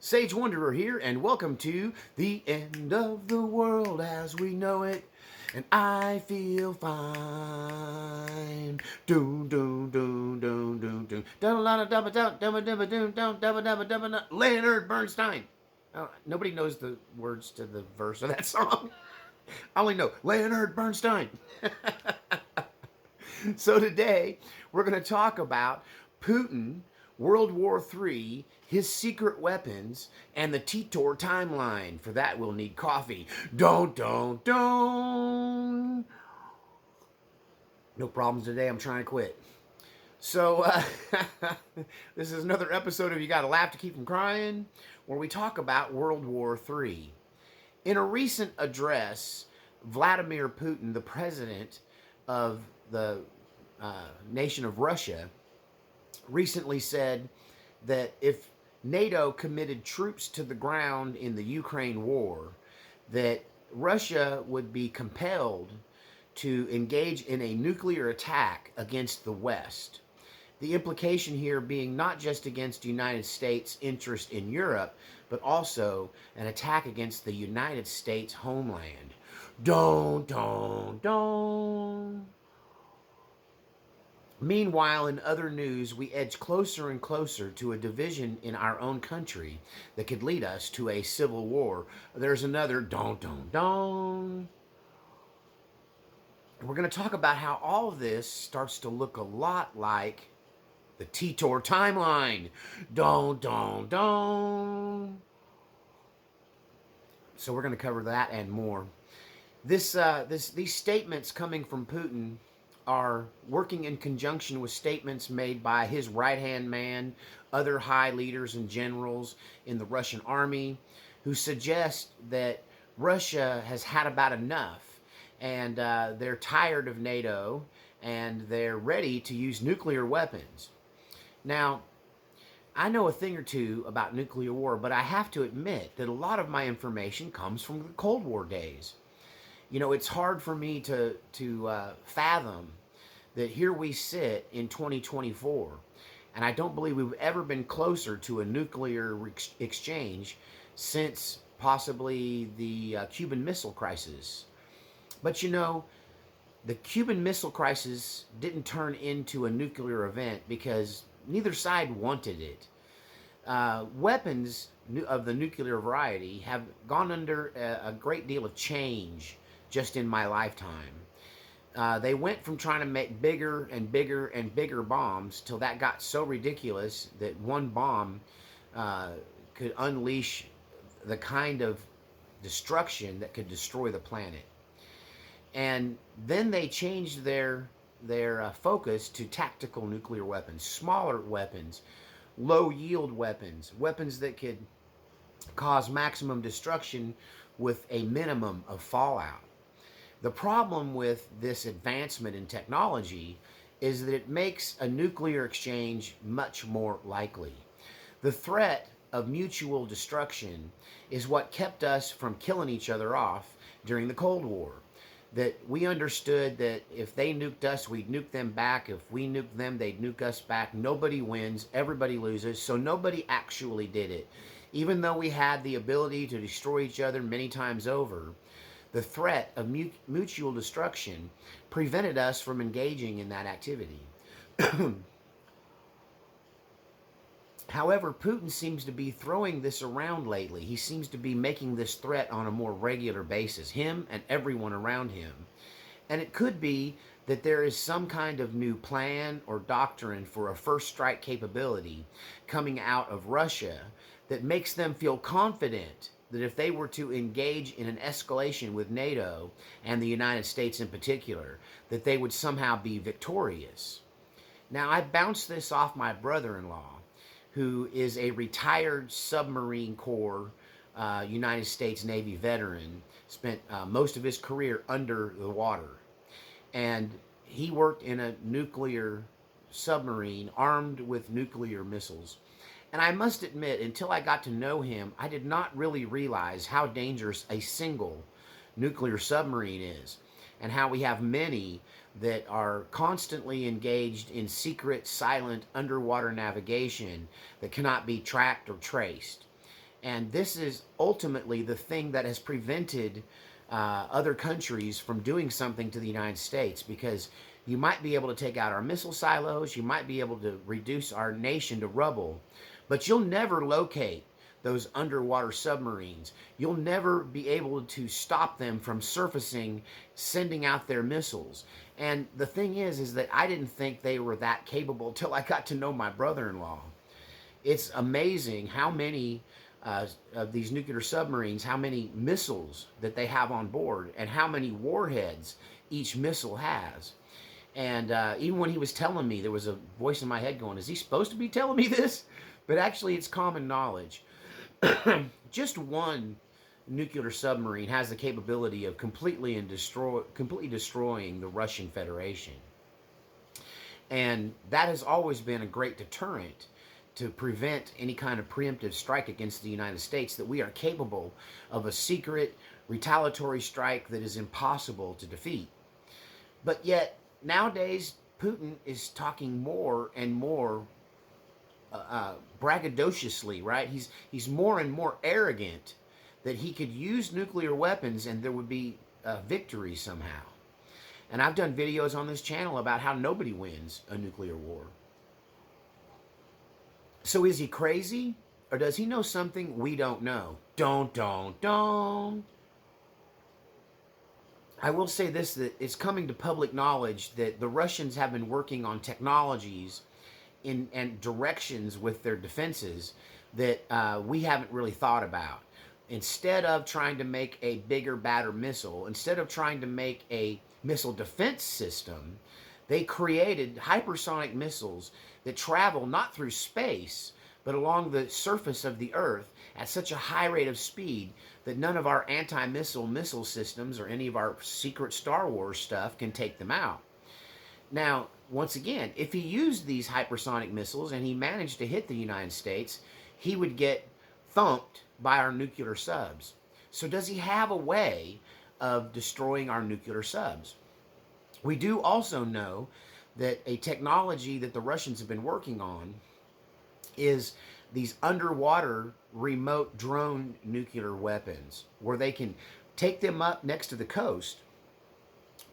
Sage Wanderer here, and welcome to the end of the world as we know it. And I feel fine. Doom, doom, doom, doom, doom, doom. Leonard Bernstein. Nobody knows the words to the verse of that song. I only know Leonard Bernstein. So today we're going to talk about Putin, World War III, his secret weapons, and the Titor timeline. For that we'll need coffee. Don't. No problems today. I'm trying to quit. So this is another episode of You Gotta Laugh to Keep from Crying, where we talk about World War III. In a recent address, Vladimir Putin, the president of the nation of Russia, recently said that if NATO committed troops to the ground in the Ukraine war, that Russia would be compelled to engage in a nuclear attack against the West. The implication here being not just against the United States' interest in Europe, but also an attack against the United States homeland. Don't. Meanwhile, in other news, we edge closer and closer to a division in our own country that could lead us to a civil war. There's another don't. We're going to talk about how all of this starts to look a lot like the Titor timeline. Don't. So we're going to cover that and more. These statements coming from Putin are working in conjunction with statements made by his right-hand man, other high leaders and generals in the Russian army, who suggest that Russia has had about enough and they're tired of NATO and they're ready to use nuclear weapons. Now, I know a thing or two about nuclear war, but I have to admit that a lot of my information comes from the Cold War days. You know, it's hard for me to fathom that here we sit in 2024, and I don't believe we've ever been closer to a nuclear exchange since possibly the Cuban Missile Crisis. But you know, the Cuban Missile Crisis didn't turn into a nuclear event because neither side wanted it. Weapons of the nuclear variety have gone under a great deal of change just in my lifetime. They went from trying to make bigger and bigger bombs till that got so ridiculous that one bomb could unleash the kind of destruction that could destroy the planet. And then they changed their focus to tactical nuclear weapons, smaller weapons, low yield weapons, weapons that could cause maximum destruction with a minimum of fallout. The problem with this advancement in technology is that it makes a nuclear exchange much more likely. The threat of mutual destruction is what kept us from killing each other off during the Cold War. That we understood that if they nuked us, we'd nuke them back. If we nuked them, they'd nuke us back. Nobody wins, everybody loses, so nobody actually did it. Even though we had the ability to destroy each other many times over, the threat of mutual destruction prevented us from engaging in that activity. However, Putin seems to be throwing this around lately. He seems to be making this threat on a more regular basis, him and everyone around him. And it could be that there is some kind of new plan or doctrine for a first strike capability coming out of Russia that makes them feel confident that if they were to engage in an escalation with NATO and the United States in particular, that they would somehow be victorious. Now, I bounced this off my brother-in-law, who is a retired submarine corps United States Navy veteran, spent most of his career under the water. And he worked in a nuclear submarine armed with nuclear missiles. And I must admit, until I got to know him, I did not really realize how dangerous a single nuclear submarine is, and how we have many that are constantly engaged in secret, silent underwater navigation that cannot be tracked or traced. And this is ultimately the thing that has prevented other countries from doing something to the United States, because you might be able to take out our missile silos, you might be able to reduce our nation to rubble, but you'll never locate those underwater submarines. You'll never be able to stop them from surfacing, sending out their missiles. And the thing is that I didn't think they were that capable till I got to know my brother-in-law. It's amazing how many of these nuclear submarines, how many missiles that they have on board, and how many warheads each missile has. And even when he was telling me, there was a voice in my head going, is he supposed to be telling me this? But actually, it's common knowledge. Just one nuclear submarine has the capability of completely destroying the Russian Federation. And that has always been a great deterrent to prevent any kind of preemptive strike against the United States, that we are capable of a secret retaliatory strike that is impossible to defeat. But yet, nowadays, Putin is talking more and more braggadociously, right? He's more and more arrogant that he could use nuclear weapons and there would be victory somehow. And I've done videos on this channel about how nobody wins a nuclear war. So is he crazy? Or does he know something we don't know? Don't. I will say this, that it's coming to public knowledge that the Russians have been working on technologies and directions with their defenses that we haven't really thought about. Instead of trying to make a bigger, badder missile, instead of trying to make a missile defense system, they created hypersonic missiles that travel not through space, but along the surface of the Earth at such a high rate of speed that none of our missile systems or any of our secret Star Wars stuff can take them out. Now, once again, if he used these hypersonic missiles and he managed to hit the United States, he would get thumped by our nuclear subs. So does he have a way of destroying our nuclear subs? We do also know that a technology that the Russians have been working on is these underwater remote drone nuclear weapons, where they can take them up next to the coast,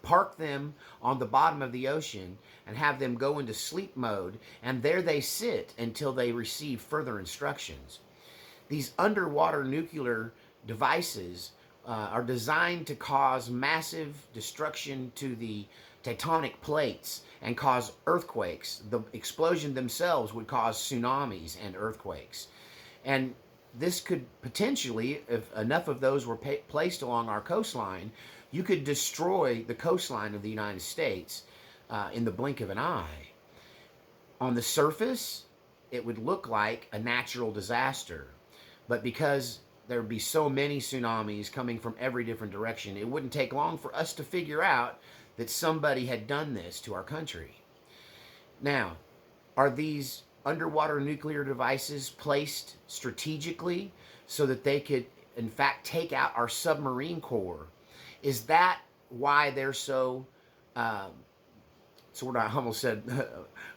park them on the bottom of the ocean, and have them go into sleep mode, and there they sit until they receive further instructions. These underwater nuclear devices are designed to cause massive destruction to the tectonic plates and cause earthquakes. The explosion themselves would cause tsunamis and earthquakes. And this could potentially, if enough of those were placed along our coastline, you could destroy the coastline of the United States in the blink of an eye. On the surface, it would look like a natural disaster. But because there would be so many tsunamis coming from every different direction, it wouldn't take long for us to figure out that somebody had done this to our country. Now, are these underwater nuclear devices placed strategically so that they could, in fact, take out our submarine core? Is that why they're so, sort of, I almost said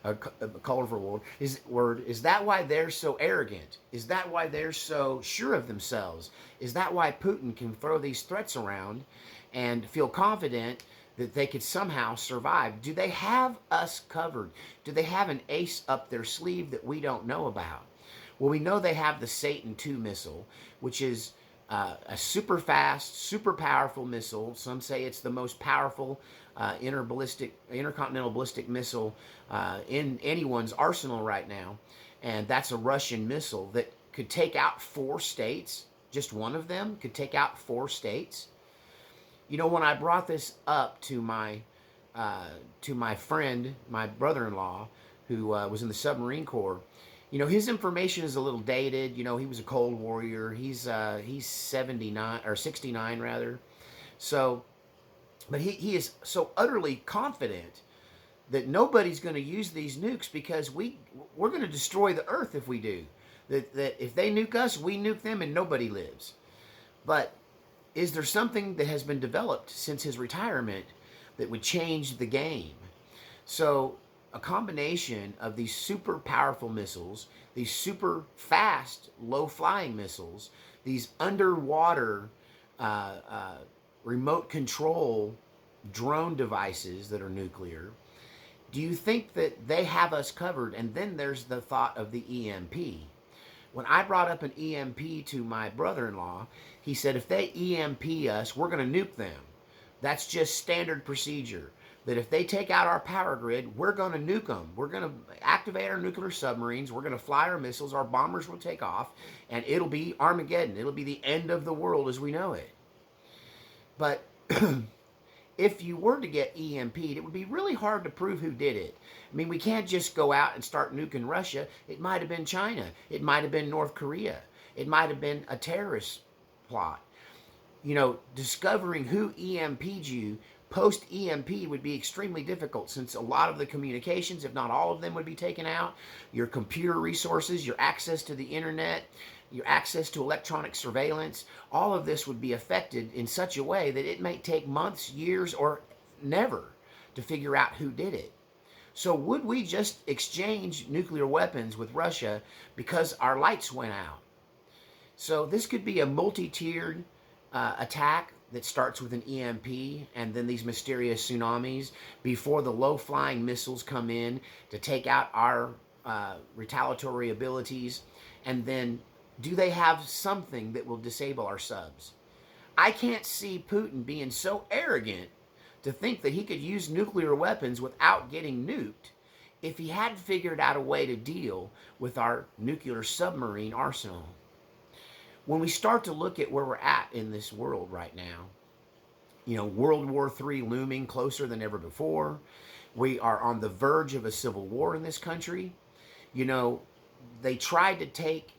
a colorful word, is that why they're so arrogant? Is that why they're so sure of themselves? Is that why Putin can throw these threats around and feel confident that they could somehow survive? Do they have us covered? Do they have an ace up their sleeve that we don't know about? Well, we know they have the Satan II missile, which is a super fast, super powerful missile. Some say it's the most powerful intercontinental ballistic missile in anyone's arsenal right now. And that's a Russian missile that could take out 4 states. Just one of them could take out 4 states. You know, when I brought this up to my friend, my brother-in-law, who was in the submarine corps, you know, his information is a little dated. You know, he was a Cold Warrior. He's 79 or 69 rather. So, but he is so utterly confident that nobody's going to use these nukes because we're going to destroy the Earth if we do. That if they nuke us, we nuke them, and nobody lives. But is there something that has been developed since his retirement that would change the game? So a combination of these super powerful missiles, these super fast, low flying missiles, these underwater uh, uh, remote control drone devices that are nuclear. Do you think that they have us covered? And then there's the thought of the EMP. When I brought up an EMP to my brother-in-law, he said, if they EMP us, we're going to nuke them. That's just standard procedure. That if they take out our power grid, we're going to nuke them. We're going to activate our nuclear submarines. We're going to fly our missiles. Our bombers will take off, and it'll be Armageddon. It'll be the end of the world as we know it. But if you were to get EMP'd, it would be really hard to prove who did it. I mean, we can't just go out and start nuking Russia. It might have been China. It might have been North Korea. It might have been a terrorist plot. You know, discovering who EMP'd you post EMP would be extremely difficult, since a lot of the communications, if not all of them, would be taken out. Your computer resources, your access to the internet, your access to electronic surveillance, all of this would be affected in such a way that it may take months, years, or never to figure out who did it. So would we just exchange nuclear weapons with Russia because our lights went out? So this could be a multi-tiered attack that starts with an EMP and then these mysterious tsunamis before the low-flying missiles come in to take out our retaliatory abilities. And then do they have something that will disable our subs? I can't see Putin being so arrogant to think that he could use nuclear weapons without getting nuked if he had figured out a way to deal with our nuclear submarine arsenal. When we start to look at where we're at in this world right now, you know, World War III looming closer than ever before. We are on the verge of a civil war in this country. You know, they tried to take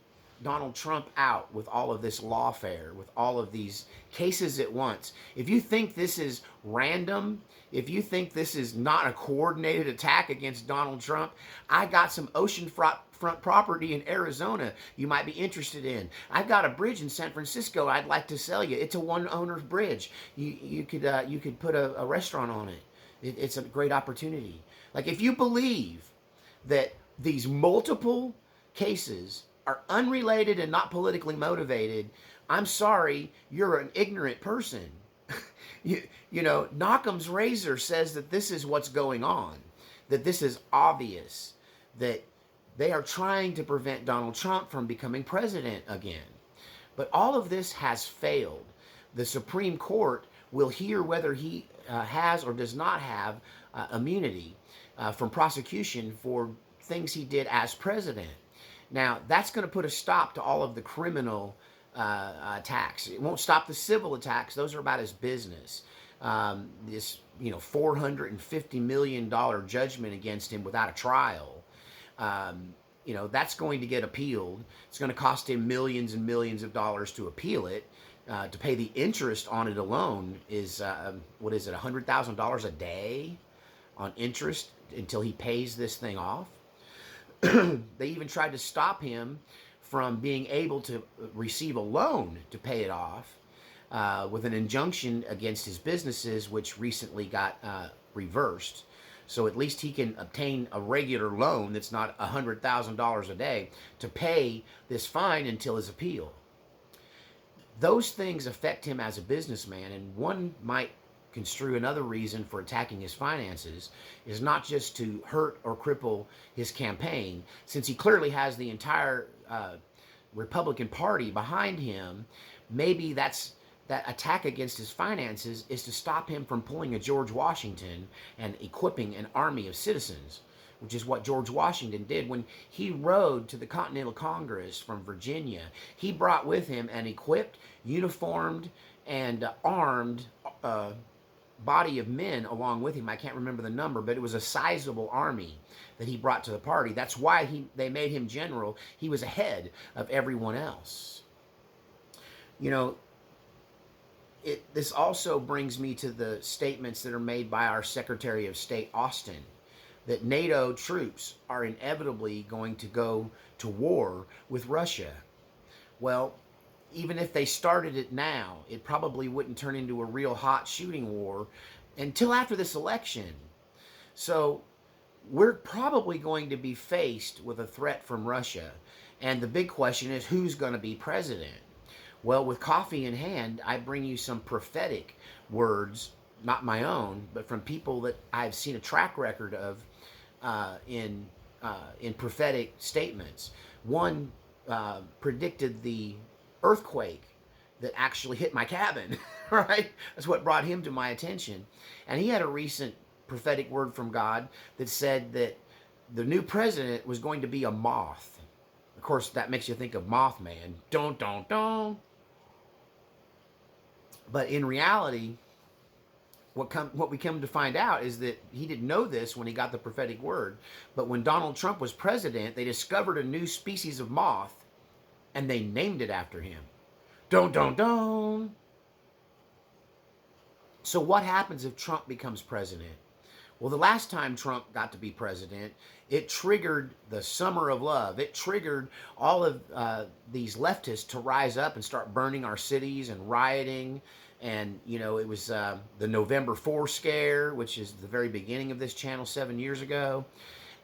Donald Trump out with all of this lawfare, with all of these cases at once. If you think this is random, if you think this is not a coordinated attack against Donald Trump, I got some oceanfront property in Arizona you might be interested in. I've got a bridge in San Francisco I'd like to sell you. It's a one-owner bridge. You could put a restaurant on it. It's a great opportunity. Like, if you believe that these multiple cases are unrelated and not politically motivated, I'm sorry, you're an ignorant person. You know, Knockham's razor says that this is what's going on, that this is obvious, that they are trying to prevent Donald Trump from becoming president again. But all of this has failed. The Supreme Court will hear whether he has or does not have immunity from prosecution for things he did as president. Now, that's going to put a stop to all of the criminal attacks. It won't stop the civil attacks. Those are about his business. This, you know, $450 million judgment against him without a trial. You know, that's going to get appealed. It's going to cost him millions and millions of dollars to appeal it. To pay the interest on it alone is, what is it, $100,000 a day on interest until he pays this thing off. They even tried to stop him from being able to receive a loan to pay it off with an injunction against his businesses, which recently got reversed. So at least he can obtain a regular loan that's not $100,000 a day to pay this fine until his appeal. Those things affect him as a businessman, and one might construe another reason for attacking his finances is not just to hurt or cripple his campaign, since he clearly has the entire Republican Party behind him. Maybe that attack against his finances is to stop him from pulling a George Washington and equipping an army of citizens, which is what George Washington did when he rode to the Continental Congress from Virginia. He brought with him an equipped, uniformed, and armed body of men along with him. I can't remember the number, but it was a sizable army that he brought to the party. That's why they made him general. He was ahead of everyone else. You know, this also brings me to the statements that are made by our Secretary of State, Austin, that NATO troops are inevitably going to go to war with Russia. Well, even if they started it now, it probably wouldn't turn into a real hot shooting war until after this election. So we're probably going to be faced with a threat from Russia. And the big question is, who's going to be president? Well, with coffee in hand, I bring you some prophetic words, not my own, but from people that I've seen a track record of uh, in in prophetic statements. One predicted the earthquake that actually hit my cabin. Right? That's what brought him to my attention, and he had a recent prophetic word from God that said that the new president was going to be a moth. Of course, that makes you think of Mothman. Don't, don't. But in reality, what we come to find out is that he didn't know this when he got the prophetic word. But when Donald Trump was president, they discovered a new species of moth and they named it after him. Don't. So what happens if Trump becomes president? Well, the last time Trump got to be president, it triggered the summer of love. It triggered all of these leftists to rise up and start burning our cities and rioting. And, you know, it was the November 4 scare, which is the very beginning of this channel 7 years ago.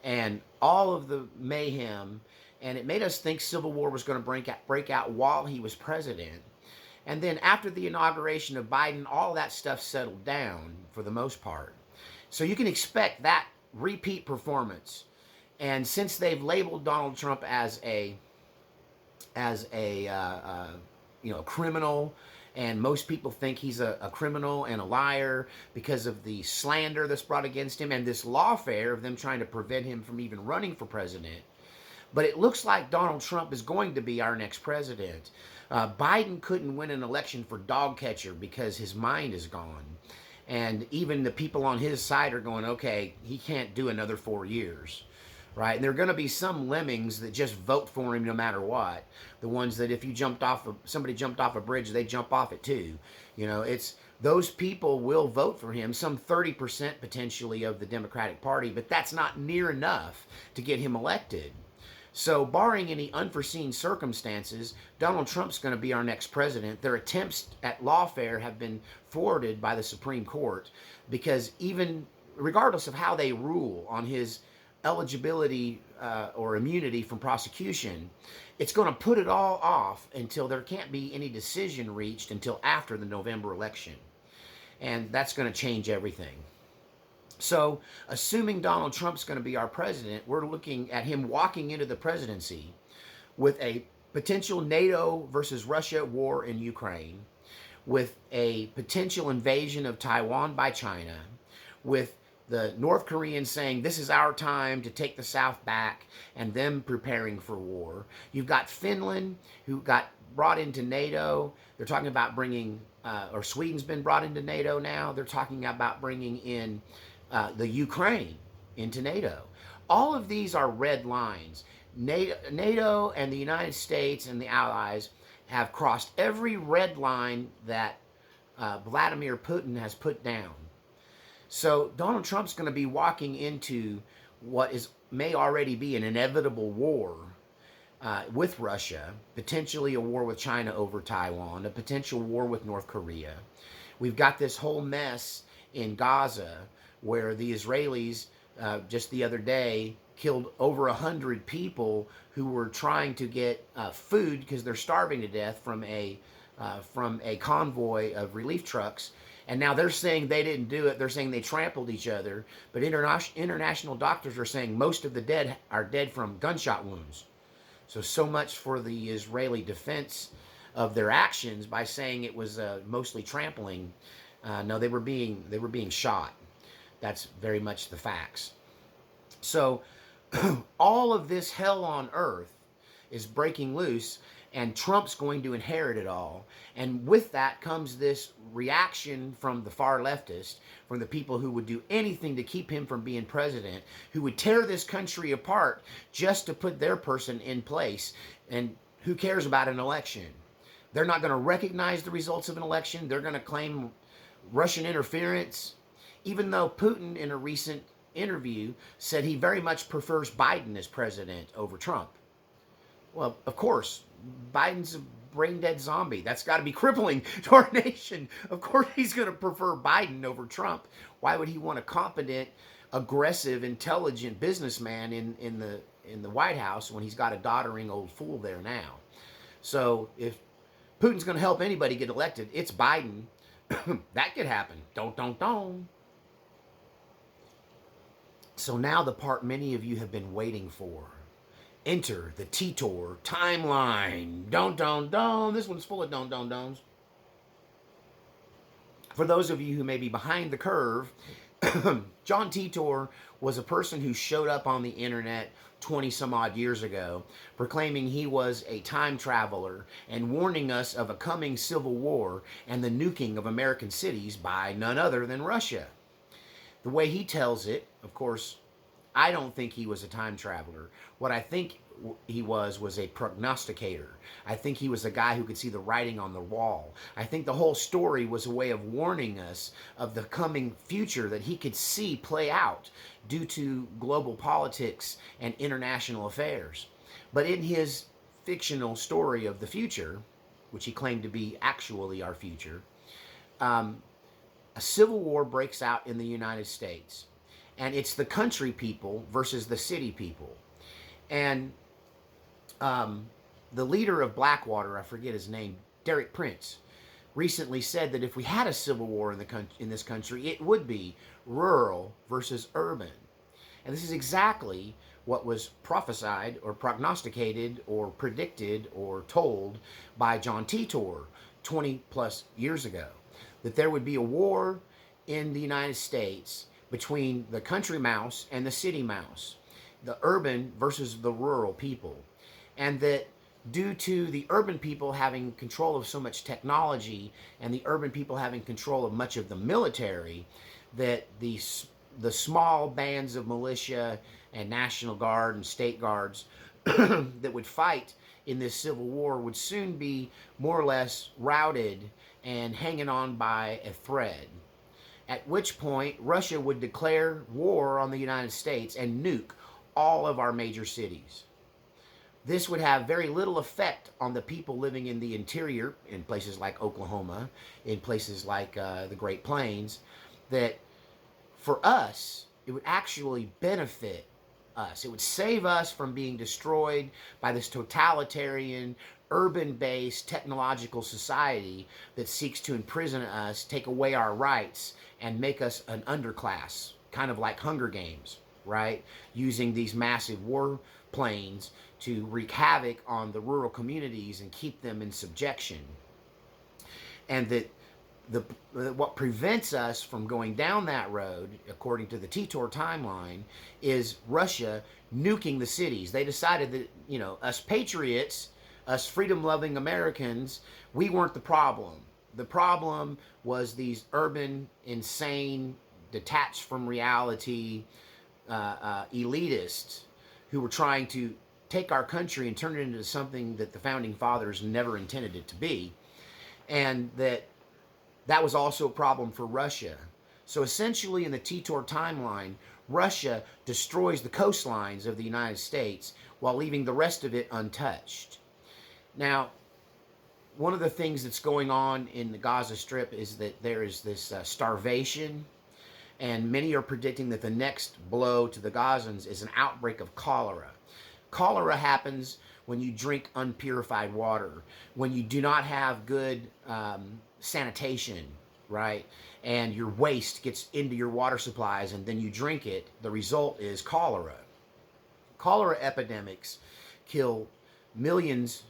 And all of the mayhem. And it made us think civil war was going to break out while he was president. And then after the inauguration of Biden, all that stuff settled down for the most part. So you can expect that repeat performance. And since they've labeled Donald Trump as a criminal, and most people think he's a criminal and a liar because of the slander that's brought against him and this lawfare of them trying to prevent him from even running for president. But it looks like Donald Trump is going to be our next president. Biden couldn't win an election for dog catcher because his mind is gone. And even the people on his side are going, okay, he can't do another 4 years, right? And there are going to be some lemmings that just vote for him no matter what. The ones that if somebody jumped off a bridge, they jump off it too. You know, it's those people will vote for him, some 30% potentially of the Democratic Party, but that's not near enough to get him elected. So barring any unforeseen circumstances, Donald Trump's going to be our next president. Their attempts at lawfare have been thwarted by the Supreme Court because even regardless of how they rule on his eligibility or immunity from prosecution, it's going to put it all off until there can't be any decision reached until after the November election. And that's going to change everything. So, assuming Donald Trump's going to be our president, we're looking at him walking into the presidency with a potential NATO versus Russia war in Ukraine, with a potential invasion of Taiwan by China, with the North Koreans saying this is our time to take the South back and them preparing for war. You've got Finland, who got brought into NATO. They're talking about bringing, or Sweden's been brought into NATO now. They're talking about bringing in the Ukraine into NATO. All of these are red lines. NATO and the United States and the Allies have crossed every red line that Vladimir Putin has put down. So Donald Trump's going to be walking into what may already be an inevitable war with Russia, potentially a war with China over Taiwan, a potential war with North Korea. We've got this whole mess in Gaza where the Israelis just the other day killed over 100 people who were trying to get food because they're starving to death from a convoy of relief trucks. And now they're saying they didn't do it. They're saying they trampled each other. But international doctors are saying most of the dead are dead from gunshot wounds. So much for the Israeli defense of their actions by saying it was mostly trampling. No, they were being shot. That's very much the facts. So all of this hell on earth is breaking loose, and Trump's going to inherit it all. And with that comes this reaction from the far leftist, from the people who would do anything to keep him from being president, who would tear this country apart just to put their person in place. And who cares about an election? They're not going to recognize the results of an election. They're going to claim Russian interference, even though Putin, in a recent interview, said he very much prefers Biden as president over Trump. Well, of course, Biden's a brain-dead zombie. That's got to be crippling to our nation. Of course he's going to prefer Biden over Trump. Why would he want a competent, aggressive, intelligent businessman in the White House when he's got a doddering old fool there now. So if Putin's going to help anybody get elected, it's Biden. That could happen. Don't. So now the part many of you have been waiting for. Enter the Titor timeline. Don't. This one's full of don'ts. For those of you who may be behind the curve, John Titor was a person who showed up on the internet 20 some odd years ago, proclaiming he was a time traveler and warning us of a coming civil war and the nuking of American cities by none other than Russia. The way he tells it, of course, I don't think he was a time traveler. What I think he was a prognosticator. I think he was a guy who could see the writing on the wall. I think the whole story was a way of warning us of the coming future that he could see play out due to global politics and international affairs. But in his fictional story of the future, which he claimed to be actually our future, a civil war breaks out in the United States. And it's the country people versus the city people. And the leader of Blackwater, I forget his name, Derek Prince, recently said that if we had a civil war in this country, it would be rural versus urban. And this is exactly what was prophesied or prognosticated or predicted or told by John Titor 20 plus years ago, that there would be a war in the United States between the country mouse and the city mouse, the urban versus the rural people. And that due to the urban people having control of so much technology and the urban people having control of much of the military, that the small bands of militia and National Guard and state guards that would fight in this civil war would soon be more or less routed and hanging on by a thread. At which point, Russia would declare war on the United States and nuke all of our major cities. This would have very little effect on the people living in the interior, in places like Oklahoma, in places like the Great Plains, that for us, it would actually benefit us. It would save us from being destroyed by this totalitarian, urban-based technological society that seeks to imprison us, take away our rights, and make us an underclass, kind of like Hunger Games, right? Using these massive war planes to wreak havoc on the rural communities and keep them in subjection. And that what prevents us from going down that road, according to the Titor timeline, is Russia nuking the cities. They decided that, us patriots, us freedom-loving Americans, we weren't the problem. The problem was these urban, insane, detached from reality elitists who were trying to take our country and turn it into something that the founding fathers never intended it to be. And that was also a problem for Russia. So essentially in the Titor timeline, Russia destroys the coastlines of the United States while leaving the rest of it untouched. Now, one of the things that's going on in the Gaza Strip is that there is this starvation, and many are predicting that the next blow to the Gazans is an outbreak of cholera. Cholera happens when you drink unpurified water, when you do not have good sanitation, right? And your waste gets into your water supplies and then you drink it. The result is cholera. Cholera epidemics kill millions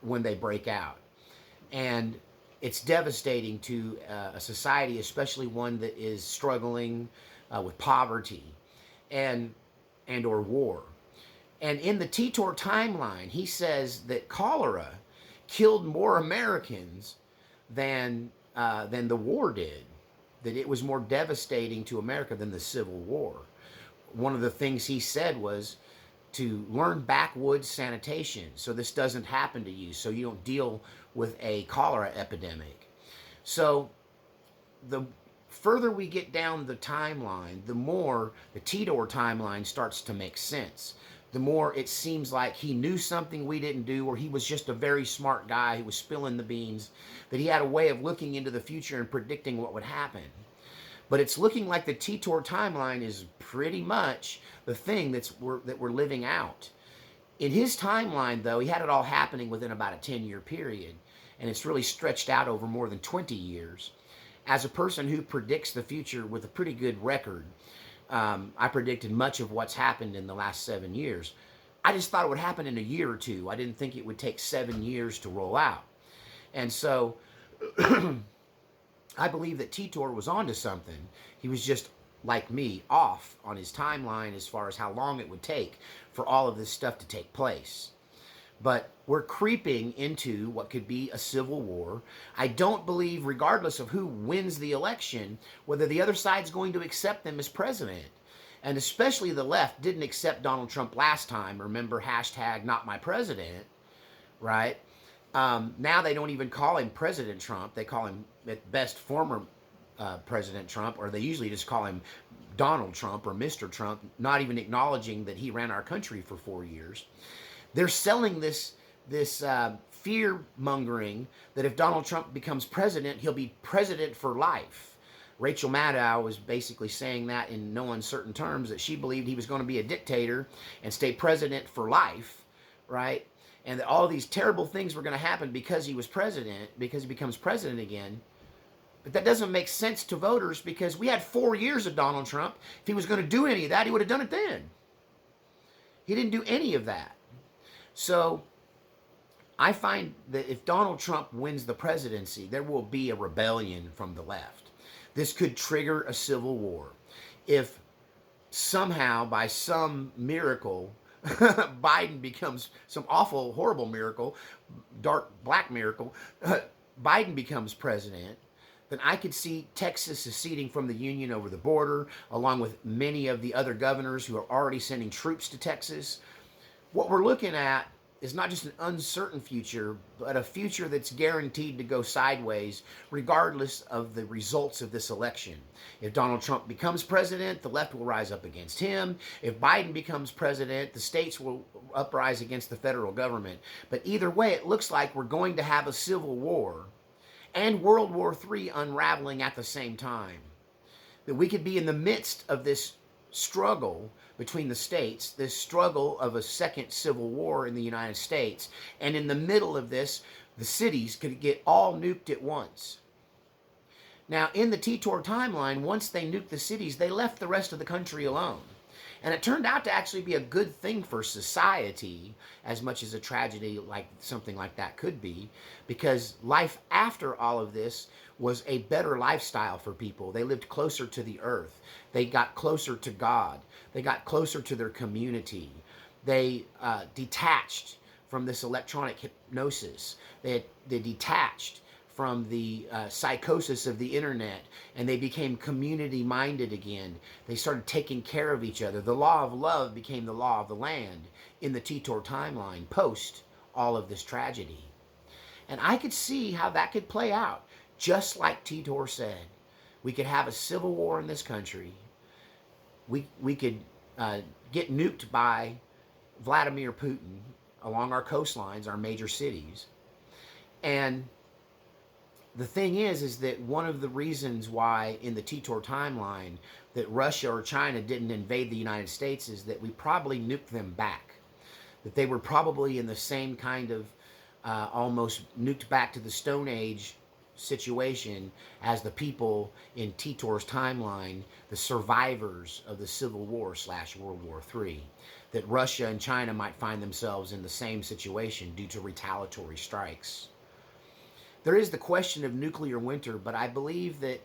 when they break out. And it's devastating to a society, especially one that is struggling with poverty and or war. And in the Titor timeline, he says that cholera killed more Americans than the war did, that it was more devastating to America than the Civil War. One of the things he said was to learn backwoods sanitation so this doesn't happen to you, so you don't deal with a cholera epidemic. So the further we get down the timeline, the more the Titor timeline starts to make sense. The more it seems like he knew something we didn't do, or he was just a very smart guy who was spilling the beans, that he had a way of looking into the future and predicting what would happen. But it's looking like the Titor timeline is pretty much the thing that we're living out. In his timeline, though, he had it all happening within about a 10-year period, and it's really stretched out over more than 20 years. As a person who predicts the future with a pretty good record, I predicted much of what's happened in the last 7 years. I just thought it would happen in a year or two. I didn't think it would take 7 years to roll out. And so I believe that Titor was onto something. He was just, like me, off on his timeline as far as how long it would take for all of this stuff to take place. But we're creeping into what could be a civil war. I don't believe, regardless of who wins the election, whether the other side's going to accept them as president. And especially the left didn't accept Donald Trump last time. Remember, hashtag not my president, right? Now they don't even call him President Trump. They call him, at best, former President Trump, or they usually just call him Donald Trump or Mr. Trump, not even acknowledging that he ran our country for 4 years. They're selling this fear mongering that if Donald Trump becomes president, he'll be president for life. Rachel Maddow was basically saying that in no uncertain terms, that she believed he was going to be a dictator and stay president for life, right? And that all these terrible things were going to happen because he was president, because he becomes president again. But that doesn't make sense to voters, because we had 4 years of Donald Trump. If he was going to do any of that, he would have done it then. He didn't do any of that. So I find that if Donald Trump wins the presidency, there will be a rebellion from the left. This could trigger a civil war. If somehow, by some miracle, Biden becomes, some awful, horrible miracle, dark, black miracle, Biden becomes president, then I could see Texas seceding from the Union over the border, along with many of the other governors who are already sending troops to Texas. What we're looking at is not just an uncertain future, but a future that's guaranteed to go sideways regardless of the results of this election. If Donald Trump becomes president, the left will rise up against him. If Biden becomes president, the states will uprise against the federal government. But either way, it looks like we're going to have a civil war and World War III unraveling at the same time. That we could be in the midst of this struggle between the states, this struggle of a second civil war in the United States, and in the middle of this, the cities could get all nuked at once. Now, in the Titor timeline, once they nuked the cities, they left the rest of the country alone. And it turned out to actually be a good thing for society, as much as a tragedy like something like that could be, because life after all of this was a better lifestyle for people. They lived closer to the earth. They got closer to God. They got closer to their community. They detached from this electronic hypnosis. They detached from the psychosis of the internet, and they became community-minded again. They started taking care of each other. The law of love became the law of the land in the Titor timeline, post all of this tragedy. And I could see how that could play out, just like Titor said. We could have a civil war in this country. We could get nuked by Vladimir Putin along our coastlines, our major cities. And the thing is that one of the reasons why in the Titor timeline that Russia or China didn't invade the United States is that we probably nuked them back. That they were probably in the same kind of almost nuked back to the Stone Age situation as the people in Titor's timeline, the survivors of the Civil War / World War III. That Russia and China might find themselves in the same situation due to retaliatory strikes. There is the question of nuclear winter, but I believe that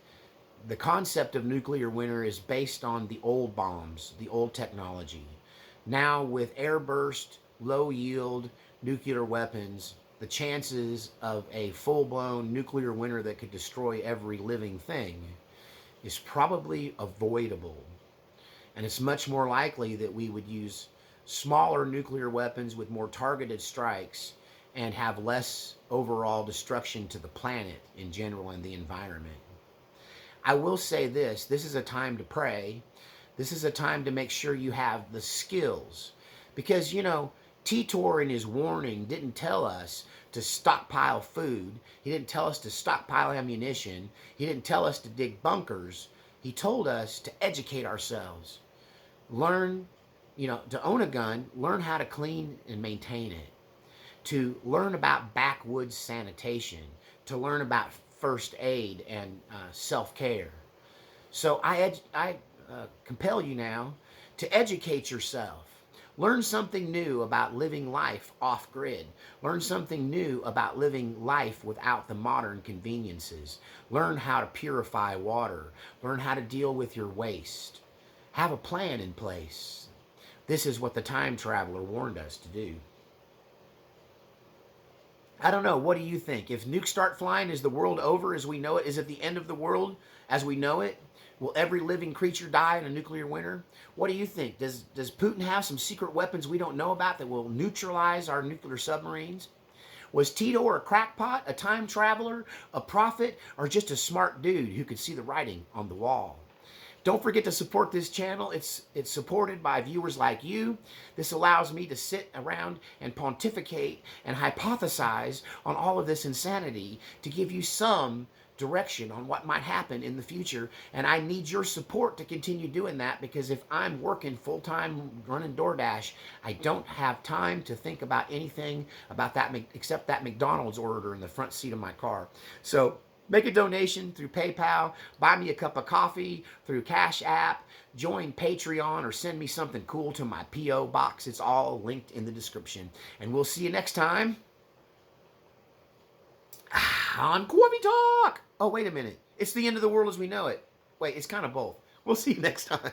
the concept of nuclear winter is based on the old bombs, the old technology. Now with airburst, low yield nuclear weapons, the chances of a full-blown nuclear winter that could destroy every living thing is probably avoidable. And it's much more likely that we would use smaller nuclear weapons with more targeted strikes and have less overall destruction to the planet in general and the environment. I will say this is a time to pray. This is a time to make sure you have the skills. Because, you know, Titor in his warning didn't tell us to stockpile food. He didn't tell us to stockpile ammunition. He didn't tell us to dig bunkers. He told us to educate ourselves, learn, to own a gun, learn how to clean and maintain it, to learn about backwoods sanitation, to learn about first aid and self-care. So I compel you now to educate yourself. Learn something new about living life off grid. Learn something new about living life without the modern conveniences. Learn how to purify water. Learn how to deal with your waste. Have a plan in place. This is what the time traveler warned us to do. I don't know. What do you think? If nukes start flying, is the world over as we know it? Is it the end of the world as we know it? Will every living creature die in a nuclear winter? What do you think? Does Putin have some secret weapons we don't know about that will neutralize our nuclear submarines? Was Titor a crackpot, a time traveler, a prophet, or just a smart dude who could see the writing on the wall? Don't forget to support this channel. It's supported by viewers like you. This allows me to sit around and pontificate and hypothesize on all of this insanity to give you some direction on what might happen in the future. And I need your support to continue doing that, because if I'm working full-time running DoorDash, I don't have time to think about anything about that except that McDonald's order in the front seat of my car. So make a donation through PayPal, buy me a cup of coffee through Cash App, join Patreon, or send me something cool to my P.O. box. It's all linked in the description. And we'll see you next time on Coffee Talk. Oh, wait a minute. It's the end of the world as we know it. Wait, it's kind of both. We'll see you next time.